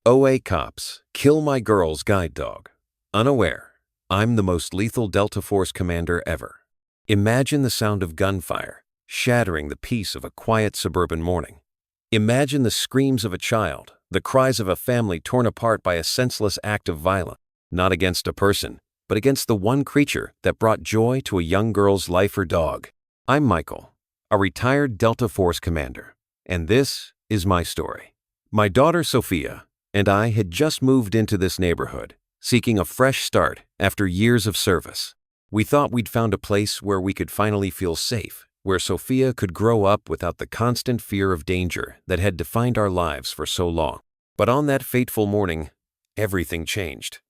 OA cops, kill my girl's guide dog. Unaware, I'm the most lethal Delta Force commander ever. Imagine the sound of gunfire, shattering the peace of a quiet suburban morning. Imagine the screams of a child, the cries of a family torn apart by a senseless act of violence, not against a person, but against the one creature that brought joy to a young girl's life or dog. I'm Michael, a retired Delta Force commander, and this is my story. My daughter Sophia and I had just moved into this neighborhood, seeking a fresh start after years of service. We thought we'd found a place where we could finally feel safe, where Sophia could grow up without the constant fear of danger that had defined our lives for so long. But on that fateful morning, everything changed.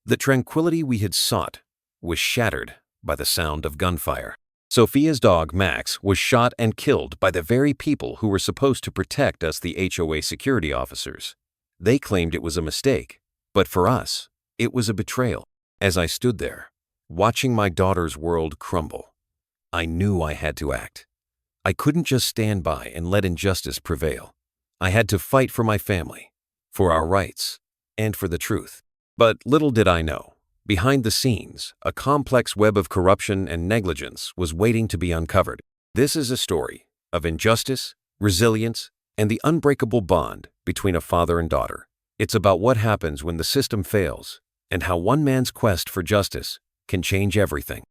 The tranquility we had sought was shattered by the sound of gunfire. Sophia's dog, Max, was shot and killed by the very people who were supposed to protect us, the HOA security officers. They claimed it was a mistake, but for us, it was a betrayal. As I stood there, watching my daughter's world crumble, I knew I had to act. I couldn't just stand by and let injustice prevail. I had to fight for my family, for our rights, and for the truth. But little did I know, behind the scenes, a complex web of corruption and negligence was waiting to be uncovered. This is a story of injustice, resilience, and the unbreakable bond between a father and daughter. It's about what happens when the system fails and how one man's quest for justice can change everything.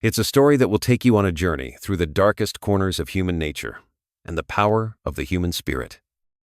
It's a story that will take you on a journey through the darkest corners of human nature and the power of the human spirit.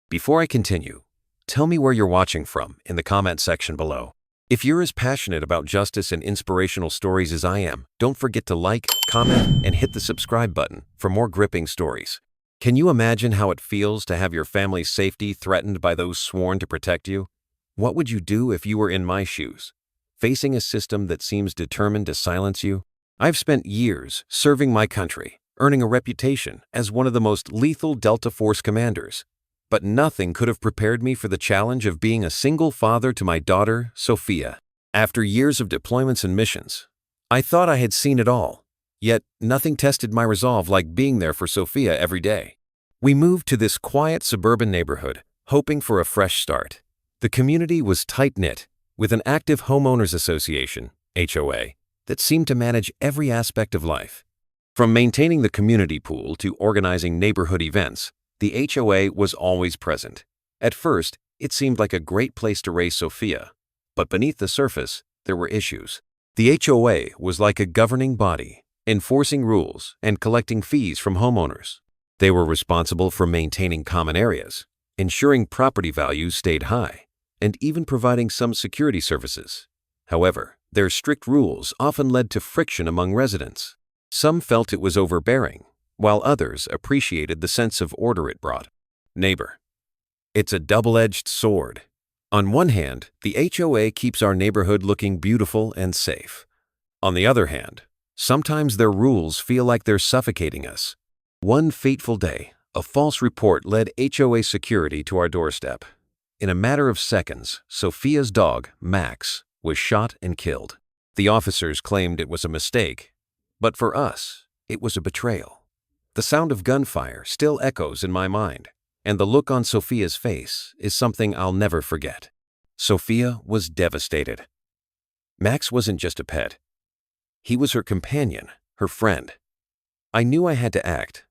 Before I continue, tell me where you're watching from in the comment section below. If you're as passionate about justice and inspirational stories as I am, don't forget to like, comment, and hit the subscribe button for more gripping stories. Can you imagine how it feels to have your family's safety threatened by those sworn to protect you? What would you do if you were in my shoes, facing a system that seems determined to silence you? I've spent years serving my country, earning a reputation as one of the most lethal Delta Force commanders. But nothing could have prepared me for the challenge of being a single father to my daughter, Sophia. After years of deployments and missions, I thought I had seen it all. Yet nothing tested my resolve like being there for Sophia every day. We moved to this quiet suburban neighborhood, hoping for a fresh start. The community was tight-knit, with an active homeowners association, HOA, that seemed to manage every aspect of life. From maintaining the community pool to organizing neighborhood events, the HOA was always present. At first, it seemed like a great place to raise Sophia, but beneath the surface, there were issues. The HOA was like a governing body, enforcing rules and collecting fees from homeowners. They were responsible for maintaining common areas, ensuring property values stayed high, and even providing some security services. However, their strict rules often led to friction among residents. Some felt it was overbearing, while others appreciated the sense of order it brought. Neighbor. It's a double-edged sword. On one hand, the HOA keeps our neighborhood looking beautiful and safe. On the other hand, sometimes their rules feel like they're suffocating us. One fateful day, a false report led HOA security to our doorstep. In a matter of seconds, Sophia's dog, Max, was shot and killed. The officers claimed it was a mistake, but for us, it was a betrayal. The sound of gunfire still echoes in my mind, and the look on Sophia's face is something I'll never forget. Sophia was devastated. Max wasn't just a pet. He was her companion, her friend. I knew I had to act,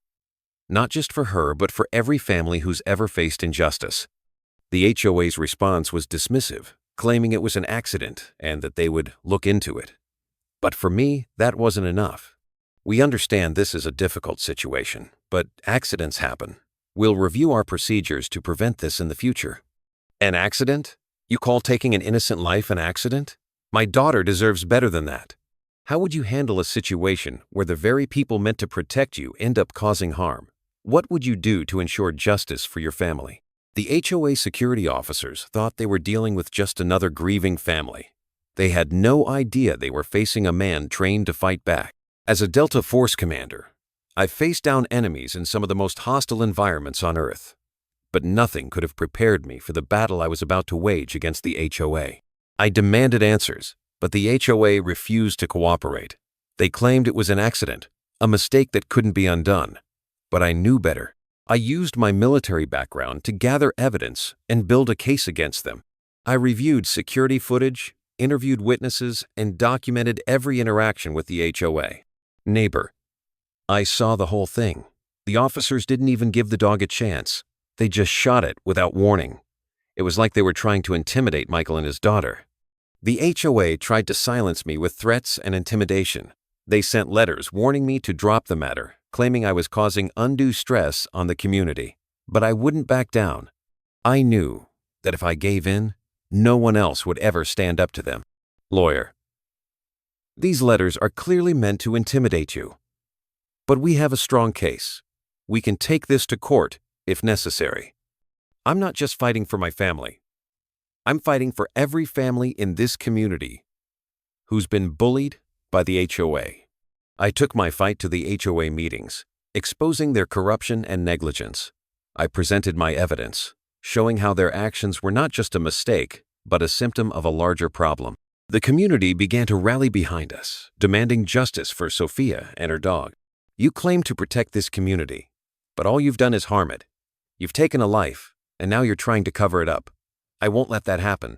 not just for her, but for every family who's ever faced injustice. The HOA's response was dismissive, claiming it was an accident and that they would look into it. But for me, that wasn't enough. We understand this is a difficult situation, but accidents happen. We'll review our procedures to prevent this in the future. An accident? You call taking an innocent life an accident? My daughter deserves better than that. How would you handle a situation where the very people meant to protect you end up causing harm? What would you do to ensure justice for your family? The HOA security officers thought they were dealing with just another grieving family. They had no idea they were facing a man trained to fight back. As a Delta Force commander, I've faced down enemies in some of the most hostile environments on Earth. But nothing could have prepared me for the battle I was about to wage against the HOA. I demanded answers, but the HOA refused to cooperate. They claimed it was an accident, a mistake that couldn't be undone. But I knew better. I used my military background to gather evidence and build a case against them. I reviewed security footage, interviewed witnesses, and documented every interaction with the HOA. Neighbor. I saw the whole thing. The officers didn't even give the dog a chance. They just shot it without warning. It was like they were trying to intimidate Michael and his daughter. The HOA tried to silence me with threats and intimidation. They sent letters warning me to drop the matter, claiming I was causing undue stress on the community. But I wouldn't back down. I knew that if I gave in, no one else would ever stand up to them. Lawyer. These letters are clearly meant to intimidate you. But we have a strong case. We can take this to court if necessary. I'm not just fighting for my family. I'm fighting for every family in this community who's been bullied by the HOA. I took my fight to the HOA meetings, exposing their corruption and negligence. I presented my evidence, showing how their actions were not just a mistake, but a symptom of a larger problem. The community began to rally behind us, demanding justice for Sophia and her dog. You claim to protect this community, but all you've done is harm it. You've taken a life, and now you're trying to cover it up. I won't let that happen.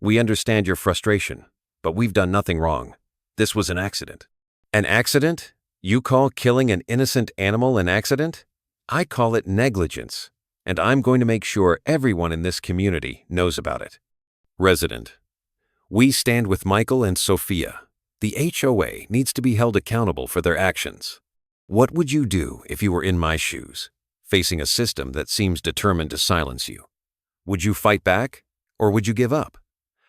We understand your frustration, but we've done nothing wrong. This was an accident. An accident? You call killing an innocent animal an accident? I call it negligence, and I'm going to make sure everyone in this community knows about it. Resident. We stand with Michael and Sophia. The HOA needs to be held accountable for their actions. What would you do if you were in my shoes, facing a system that seems determined to silence you? Would you fight back, or would you give up?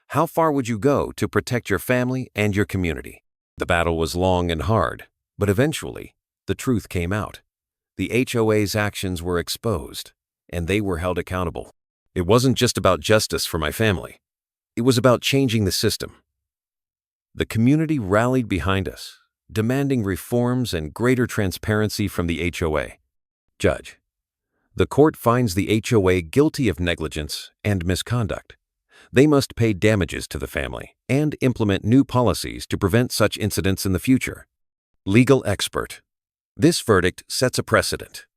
How far would you go to protect your family and your community? The battle was long and hard, but eventually, the truth came out. The HOA's actions were exposed, and they were held accountable. It wasn't just about justice for my family. It was about changing the system. The community rallied behind us, demanding reforms and greater transparency from the HOA. Judge. The court finds the HOA guilty of negligence and misconduct. They must pay damages to the family and implement new policies to prevent such incidents in the future. Legal expert. This verdict sets a precedent.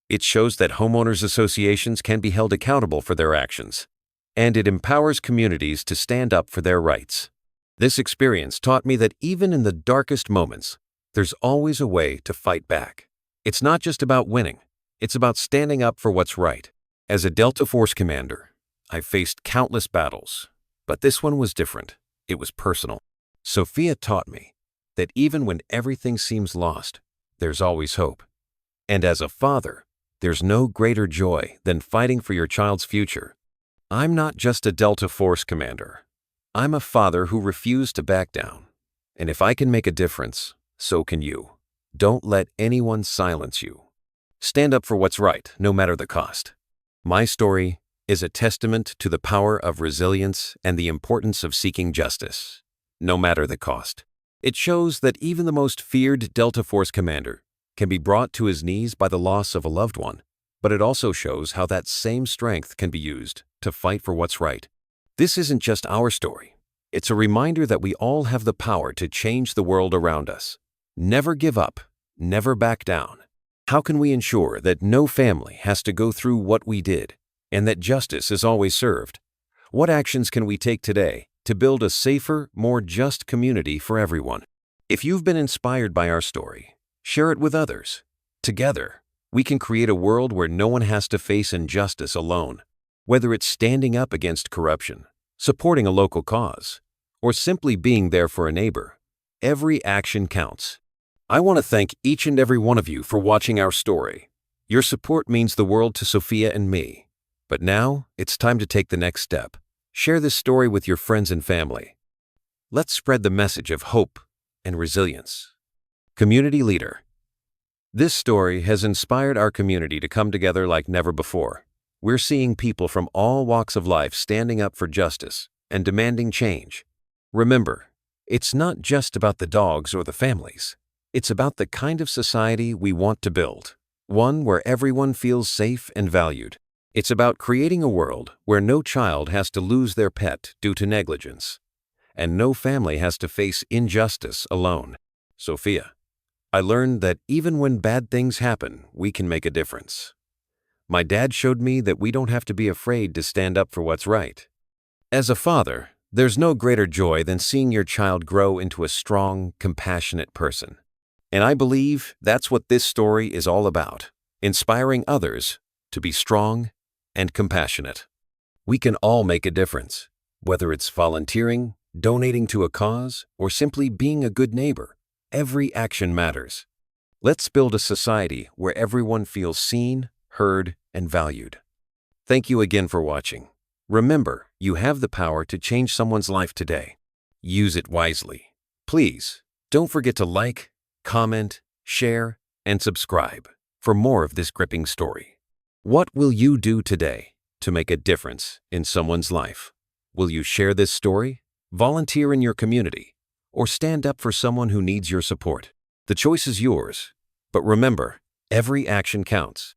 It shows that homeowners associations can be held accountable for their actions, and it empowers communities to stand up for their rights. This experience taught me that even in the darkest moments, there's always a way to fight back. It's not just about winning. It's about standing up for what's right. As a Delta Force commander, I've faced countless battles, but this one was different. It was personal. Sophia taught me that even when everything seems lost, there's always hope. And as a father, there's no greater joy than fighting for your child's future. I'm not just a Delta Force commander. I'm a father who refused to back down. And if I can make a difference, so can you. Don't let anyone silence you. Stand up for what's right, no matter the cost. My story is a testament to the power of resilience and the importance of seeking justice, no matter the cost. It shows that even the most feared Delta Force commander can be brought to his knees by the loss of a loved one, but it also shows how that same strength can be used to fight for what's right. This isn't just our story. It's a reminder that we all have the power to change the world around us. Never give up, never back down. How can we ensure that no family has to go through what we did and that justice is always served? What actions can we take today to build a safer, more just community for everyone? If you've been inspired by our story, share it with others. Together, we can create a world where no one has to face injustice alone. Whether it's standing up against corruption, supporting a local cause, or simply being there for a neighbor, every action counts. I want to thank each and every one of you for watching our story. Your support means the world to Sophia and me. But now, it's time to take the next step. Share this story with your friends and family. Let's spread the message of hope and resilience. Community leader. This story has inspired our community to come together like never before. We're seeing people from all walks of life standing up for justice and demanding change. Remember, it's not just about the dogs or the families. It's about the kind of society we want to build, one where everyone feels safe and valued. It's about creating a world where no child has to lose their pet due to negligence, and no family has to face injustice alone. Sophia, I learned that even when bad things happen, we can make a difference. My dad showed me that we don't have to be afraid to stand up for what's right. As a father, there's no greater joy than seeing your child grow into a strong, compassionate person. And I believe that's what this story is all about, inspiring others to be strong and compassionate. We can all make a difference, whether it's volunteering, donating to a cause, or simply being a good neighbor. Every action matters. Let's build a society where everyone feels seen, heard, and valued. Thank you again for watching. Remember, you have the power to change someone's life today. Use it wisely. Please, don't forget to like, comment, share, and subscribe for more of this gripping story. What will you do today to make a difference in someone's life? Will you share this story, volunteer in your community, or stand up for someone who needs your support? The choice is yours. But remember, every action counts.